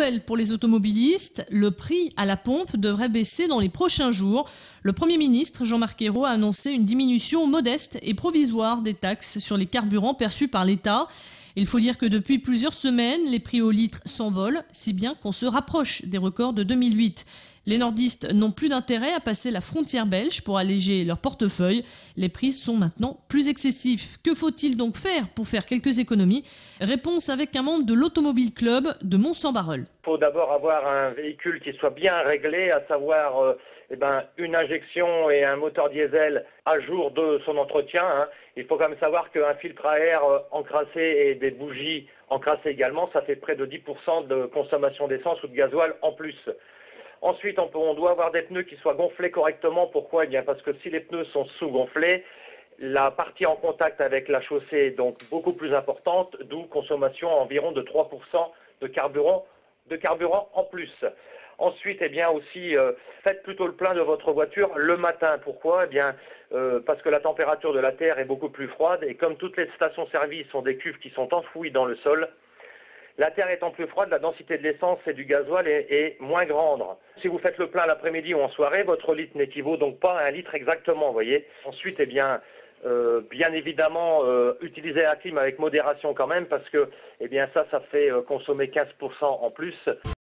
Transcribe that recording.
nouvelle pour les automobilistes, le prix à la pompe devrait baisser dans les prochains jours. Le Premier ministre Jean-Marc Ayrault a annoncé une diminution modeste et provisoire des taxes sur les carburants perçus par l'État. Il faut dire que depuis plusieurs semaines, les prix au litre s'envolent, si bien qu'on se rapproche des records de 2008. Les nordistes n'ont plus d'intérêt à passer la frontière belge pour alléger leur portefeuille. Les prix sont maintenant plus excessifs. Que faut-il donc faire pour faire quelques économies? Réponse avec un membre de l'Automobile Club de Mont-Saint-Barreul. Il faut d'abord avoir un véhicule qui soit bien réglé, à savoir une injection et un moteur diesel à jour de son entretien. Il faut quand même savoir qu'un filtre à air encrassé et des bougies encrassées également, ça fait près de 10% de consommation d'essence ou de gasoil en plus. Ensuite, on doit avoir des pneus qui soient gonflés correctement. Pourquoi? Eh bien, parce que si les pneus sont sous-gonflés, la partie en contact avec la chaussée est donc beaucoup plus importante, d'où consommation environ de 3% de carburant en plus. Ensuite, eh bien aussi, faites plutôt le plein de votre voiture le matin. Pourquoi? Eh bien, parce que la température de la terre est beaucoup plus froide et comme toutes les stations-service sont des cuves qui sont enfouies dans le sol, la terre étant plus froide, la densité de l'essence et du gasoil est moins grande. Si vous faites le plein l'après-midi ou en soirée, votre litre n'équivaut donc pas à un litre exactement, vous voyez. Ensuite, eh bien évidemment, utilisez la clim avec modération quand même, parce que, eh bien, ça fait consommer 15% en plus.